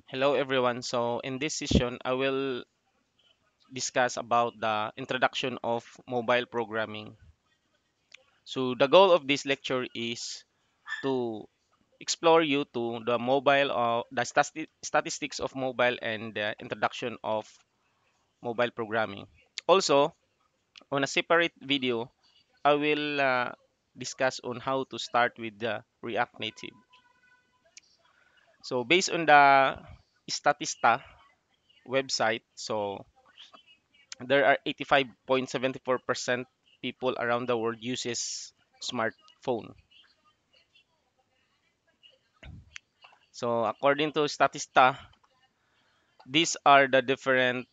Hello everyone. So in this session, I will discuss about the introduction of mobile programming. So the goal of this lecture is to explore you to the mobile or the statistics of mobile and the introduction of mobile programming. Also, on a separate video, I will discuss on how to start with the React Native. So based on the Statista website, so there are 85.74% people around the world uses smartphone. So according to Statista, these are the different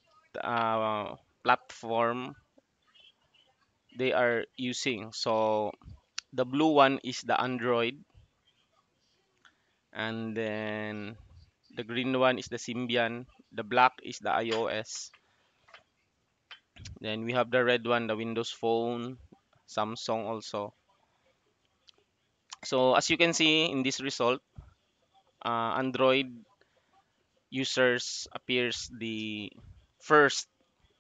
platform they are using. So the blue one is the Android, and then the green one is the Symbian, the black is the iOS. Then we have the red one, the Windows Phone, Samsung also. So as you can see in this result, Android users appears the first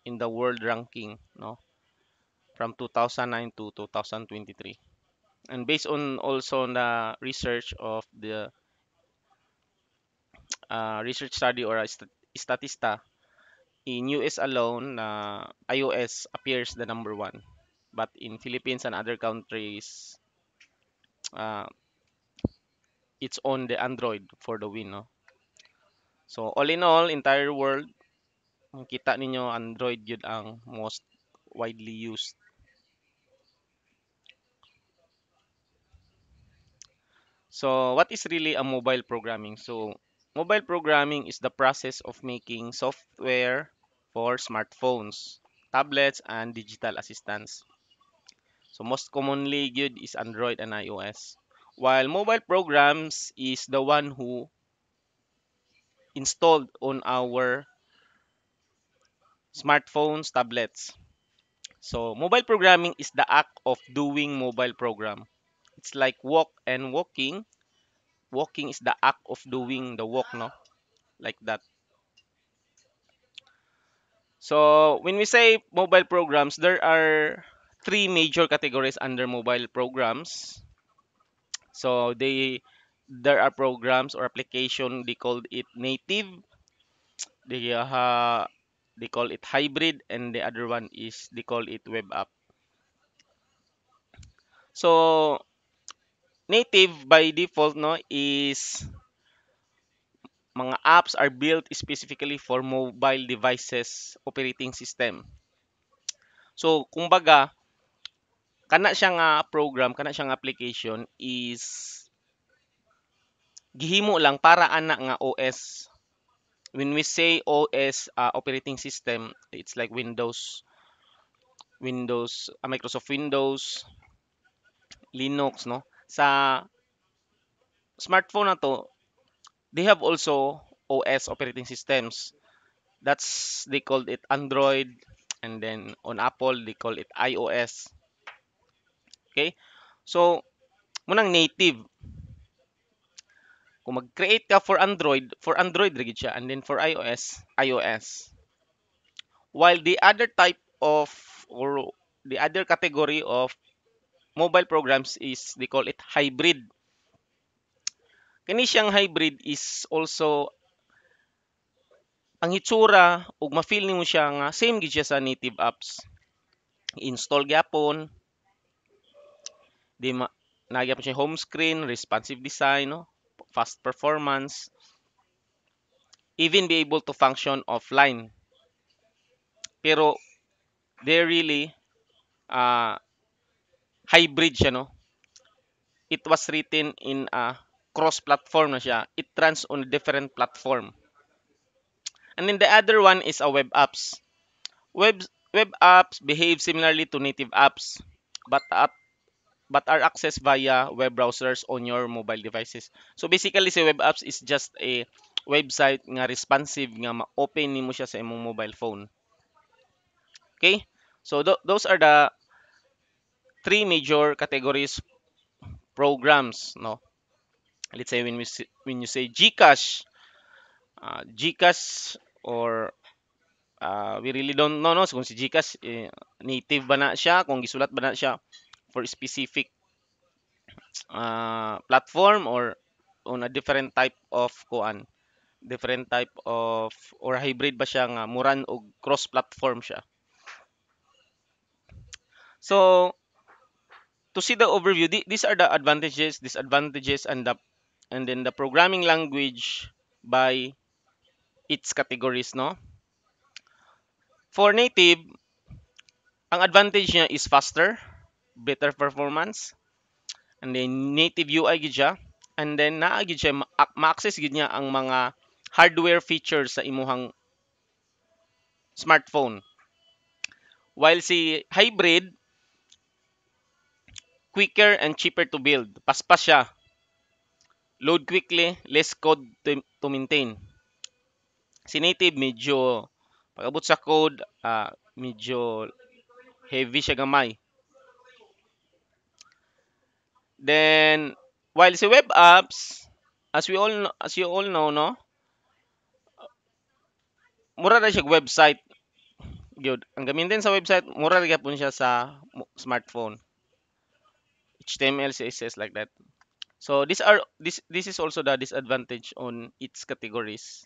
in the world ranking, no, from 2009 to 2023. And based on also on the research of the research study or a statista, in US alone, iOS appears the number one, but in Philippines and other countries, uh, it's on the Android for the win, no. So all in all, entire world, kita ninyo Android yun ang most widely used. So, what is really a mobile programming? So, mobile programming is the process of making software for smartphones, tablets, and digital assistants. So, most commonly used is Android and iOS. While mobile programs is the one who installed on our smartphones, tablets. So, mobile programming is the act of doing mobile program. It's like walk and walking. Walking is the act of doing the walk, no? Like that. So when we say mobile programs, there are three major categories under mobile programs. So there are programs or application they call it native, they call it hybrid, and the other one is they call it web app. So native by default, no, is mga apps are built specifically for mobile devices operating system. So kumbaga kana siya nga program, kana siya nga application is gihimo lang para ana nga OS. When we say OS, operating system, it's like Windows, Microsoft Windows, Linux, no? Sa smartphone na to, they have also OS operating systems. That's they called it Android, and then on Apple they call it iOS. Okay? So, munang native. Kung mag-create ka for Android rigid siya, and then for iOS, iOS. While the other type of or the other category of mobile programs is they call it hybrid. Kani siyang hybrid is also ang hitsura ug ma-feel nimo siya nga same gid siya sa native apps. Install gyapon, di ma nagyapon siya home screen, responsive design, no? Fast performance, even be able to function offline. Pero they really uh, hybrid siya, no? It was written in a cross-platform na siya. It runs on a different platform. And then the other one is a web apps. Web web apps behave similarly to native apps, but but are accessed via web browsers on your mobile devices. So basically, si web apps is just a website nga responsive nga ma-open nimo siya sa imong mobile phone. Okay? So those are the three major categories programs, no? Let's say when you say GCash, GCash or we really don't know no kung si GCash native ba na siya, kung gisulat ba na siya for specific platform or on a different type of kuan, different type of or hybrid ba siya nga muran og cross platform siya. So to see the overview, these are the advantages, disadvantages, and then the programming language by its categories, no? For native, ang advantage niya is faster, better performance, and then native UI gid siya, and then naa gid siya ma-access gid niya ang mga hardware features sa imuhang smartphone. While si hybrid, quicker and cheaper to build. Paspas siya. Load quickly, less code to maintain. Si native medyo pag-abot sa code, medyo heavy siya gamay. Then while si web apps, as you all know no, mura ra siya website gyud. Ang gamitin sa website mura ra gyapon siya sa smartphone. HTML, CSS like that. So this is also the disadvantage on its categories.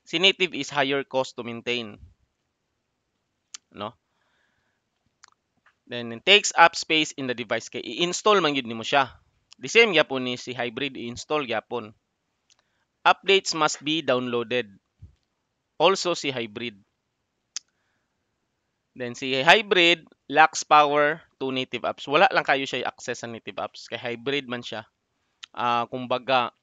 Si native is higher cost to maintain, no? Then it takes up space in the device kay i-install man gyud nimo siya. The same gyapon ni si hybrid i-install gyapon. Updates must be downloaded. Also si hybrid. Then si hybrid lacks power to native apps. Wala lang kayo siya access sa native apps kay hybrid man siya. Kumbaga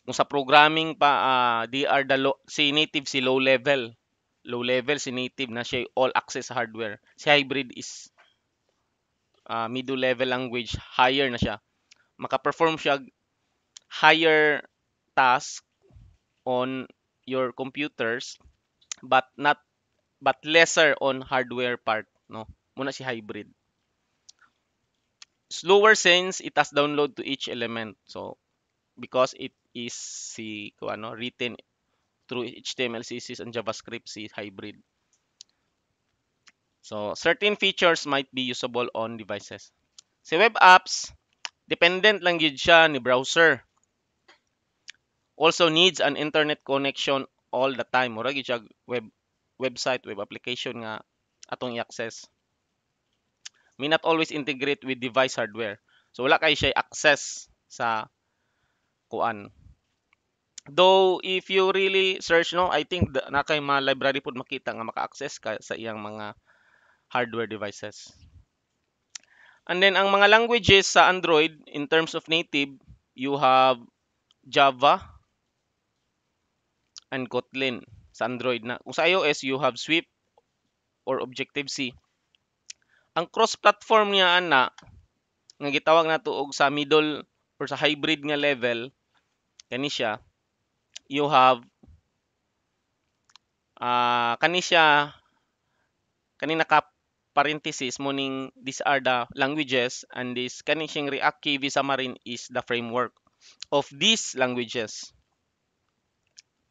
kung sa programming pa they are the si native si low level. Low level si native na siya all access hardware. Si hybrid is middle level language, higher na siya. Maka-perform siya higher task on your computers but lesser on hardware part, no? Muna si hybrid. Slower since it has download to each element. So because it is si ano written through HTML, CSS and JavaScript si hybrid. So certain features might be usable on devices. Si web apps dependent lang gyud siya ni browser. Also needs an internet connection all the time. Mura gyud siya website, web application nga atong i-access. May not always integrate with device hardware. So wala kay siya access sa kuan. Though if you really search no, I think na kay mga library pud makita nga maka-access ka sa iyang mga hardware devices. And then ang mga languages sa Android in terms of native, you have Java and Kotlin sa Android na. Kung sa iOS, you have Swift or Objective-C. Ang cross-platform niya ana nga gitawag nato og sa middle or sa hybrid nga level kani siya, you have kani siya kani naka parenthesis morning these are the languages and this kani siyang React KV Xamarin is the framework of these languages.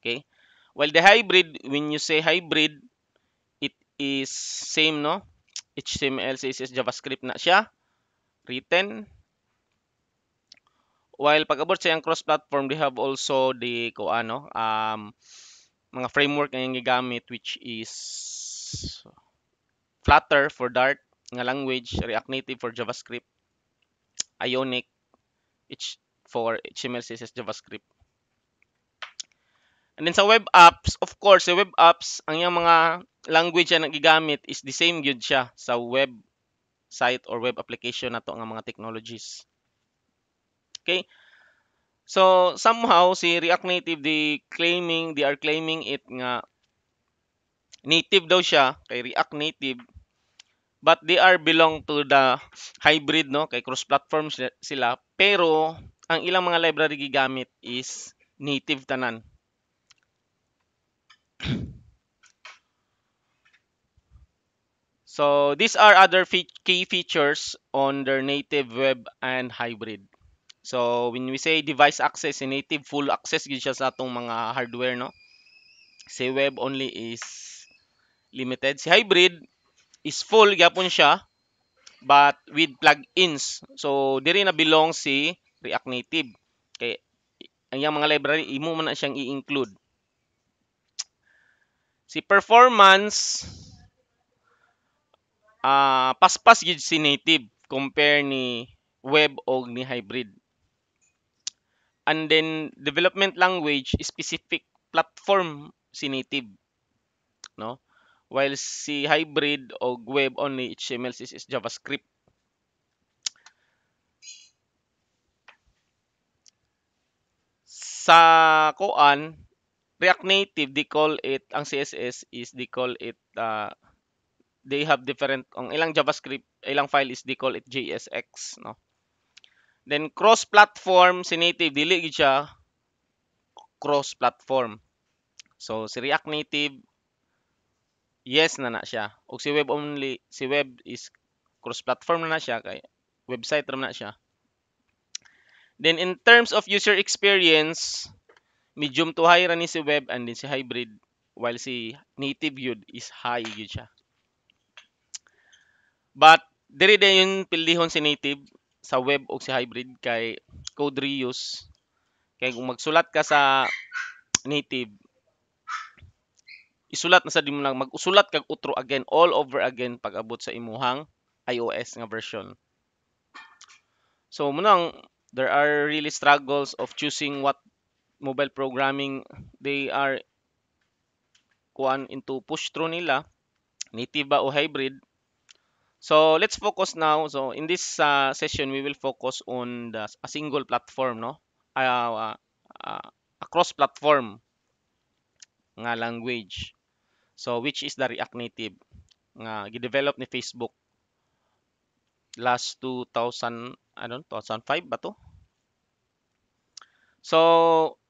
Okay? While the hybrid, when you say hybrid, it is same no? HTML, CSS, JavaScript na siya written. While pag abot sa cross-platform, they have also the mga framework nga yung gigamit which is Flutter for Dart nga language, React Native for JavaScript, Ionic for HTML, CSS, JavaScript. And then sa web apps, of course, sa web apps, ang yung mga language na gigamit is the same gyud siya sa web site or web application nato nga mga technologies. Okay? So somehow si React Native they are claiming it nga native daw siya kay React Native but they are belong to the hybrid no kay cross-platform sila pero ang ilang mga library gigamit is native tanan. So these are other key features on their native web and hybrid. So when we say device access in native, full access gyud siya sa atong mga hardware, no? Si web only is limited. Si hybrid is full gyapon siya but with plugins. So diri na belong si React Native. Kay ang iyang mga library imo man na siyang i-include. Si performance paspas gid si native compare ni web og ni hybrid. And then development language specific platform si native, no? While si hybrid o web only HTML is JavaScript. Sa koan React Native they call it ang CSS is they call it they have different ang ilang JavaScript ilang file is they call it JSX, no? Then cross platform si native dili gid siya cross platform. So si React Native yes na siya. Ug si web only si web is cross platform na siya kay website ra na siya. Then in terms of user experience, medium to high ra ni si web and then si hybrid while si native yun is high yun siya. But diri dayon pildihon si native sa web o si hybrid kay code reuse. Kay kung magsulat ka sa native, isulat na sa dimo lang mag-usulat kag utro again all over again pag abot sa imuhang iOS nga version. So munang there are really struggles of choosing what mobile programming they are kuan into push through nila, native ba o hybrid. So let's focus now. So in this session, we will focus on a single platform, no? Uh, uh, a cross-platform nga language. So which is the React Native nga gidevelop ni Facebook last 2000 ano 2005 ba to? So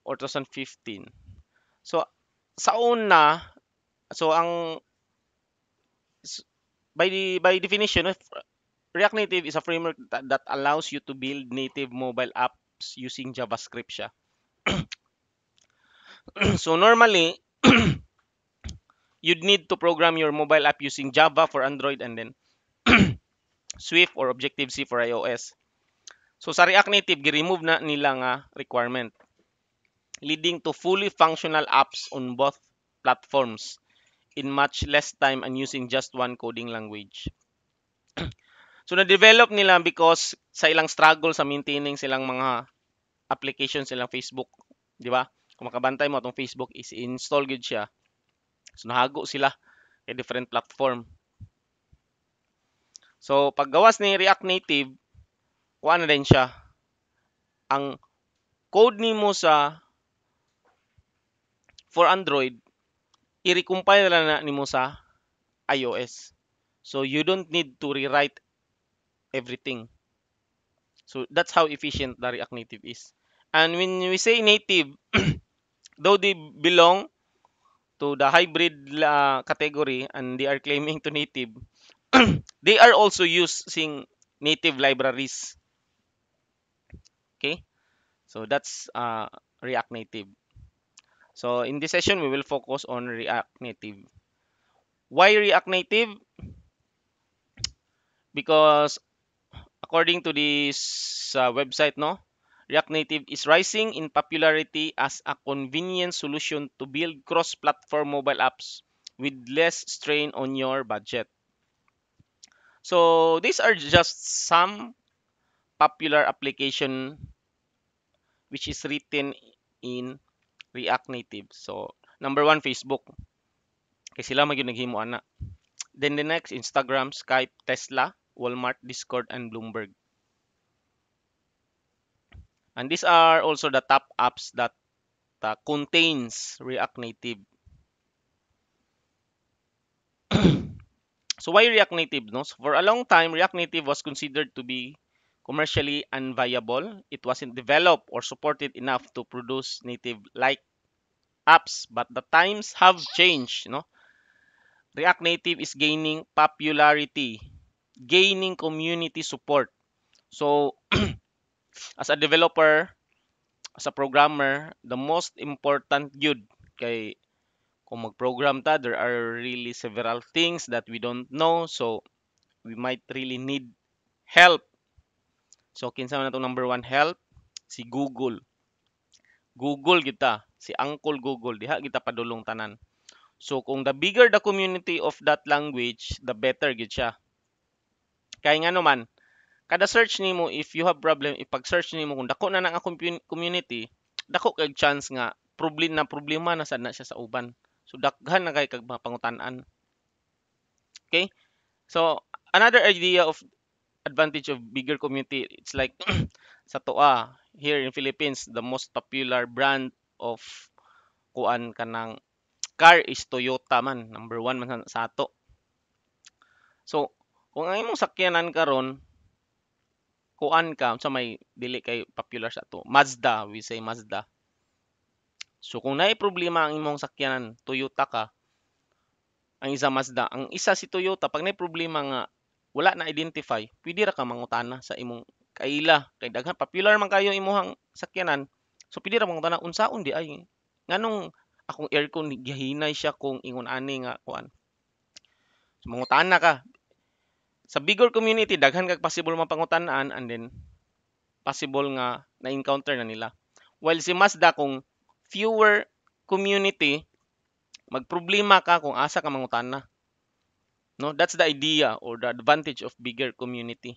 or 2015. So sa una, so ang by definition, React Native is a framework that allows you to build native mobile apps using JavaScript siya. So normally, you'd need to program your mobile app using Java for Android and then Swift or Objective-C for iOS. So sa React Native, gi-remove na nila nga requirement, leading to fully functional apps on both platforms in much less time and using just one coding language. So na-develop nila because sa ilang struggle sa maintaining silang mga applications silang Facebook, di ba? Kung makabantay mo atong Facebook is install gud siya. So nahago sila kay different platform. So paggawas ni React Native, kuha na din siya. Ang code nimo sa for Android, i-recompile na nimo sa iOS. So you don't need to rewrite everything. So that's how efficient the React Native is. And when we say native, though they belong to the hybrid category and they are claiming to native, they are also using native libraries. Okay, so that's React Native. So in this session, we will focus on React Native. Why React Native? Because according to this website, no, React Native is rising in popularity as a convenient solution to build cross-platform mobile apps with less strain on your budget. So these are just some popular application which is written in React Native. So number one, Facebook. Kaya sila magyud naghimo ana. Then the next, Instagram, Skype, Tesla, Walmart, Discord, and Bloomberg. And these are also the top apps that contains React Native. So why React Native? No? So for a long time, React Native was considered to be commercially unviable. It wasn't developed or supported enough to produce native-like apps. But the times have changed. No? React Native is gaining popularity, gaining community support. So As a developer, as a programmer, the most important yun kay kung mag-program ta, there are really several things that we don't know. So, we might really need help. So, kinsa man na itong number one help? Si Google. Google kita. Si Uncle Google. Diha kita padulong tanan. So, kung the bigger the community of that language, the better gid siya. Kaya nga naman, kada search nimo, if you have problem, ipag-search nimo kung dako na nga community, dako kag chance nga problema na sad na siya sa uban. So, daghan na kay kag mga pangutan-an. Okay? So, another idea of advantage of bigger community, it's like sa toa here in Philippines, the most popular brand of kuan kanang car is Toyota man, number one man sa ato. So kung ang imong sakyanan karon kuan ka sa may dili kay popular sa ato, Mazda, we say Mazda. So kung naay problema ang imong sakyanan, Toyota ka, ang isa Mazda, ang isa si Toyota, pag naay problema nga wala na identify, pwede ra ka mangutana sa imong kaila kay daghan popular man kayo imong sakyanan. So pwede ra mangutana unsaon di ay nganong akong aircon gihinay siya kung ingon ani nga kuan. So, mangutana ka. Sa bigger community daghan kag possible mapangutan-an and then possible nga na-encounter na nila. While si Mazda kung fewer community, magproblema ka kung asa ka mangutana. No, that's the idea or the advantage of bigger community.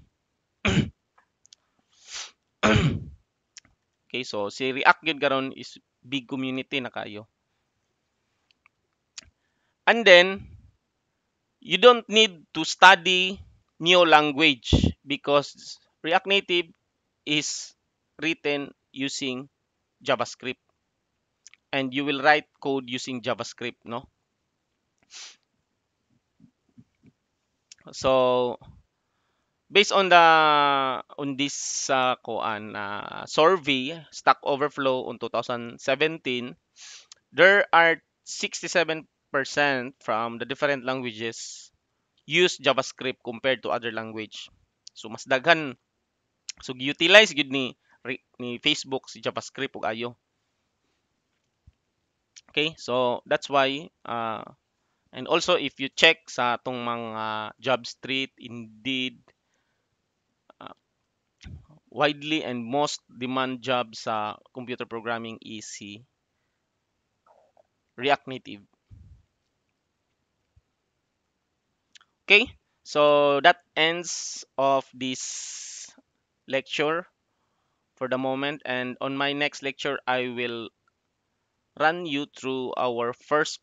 Okay, so si React gyud karon is big community na kayo. And then you don't need to study new language because React Native is written using JavaScript and you will write code using JavaScript, no? So based on the on this survey Stack Overflow on 2017, there are 67% from the different languages use JavaScript compared to other language. So mas daghan, so utilize gud ni Facebook si JavaScript ug ayo. Okay? So that's why and also if you check sa atong mga job street, Indeed, uh, widely and most demand job sa computer programming is si React Native. Okay? So that ends of this lecture for the moment, and on my next lecture I will run you through our first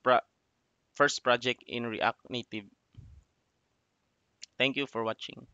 project in React Native. Thank you for watching.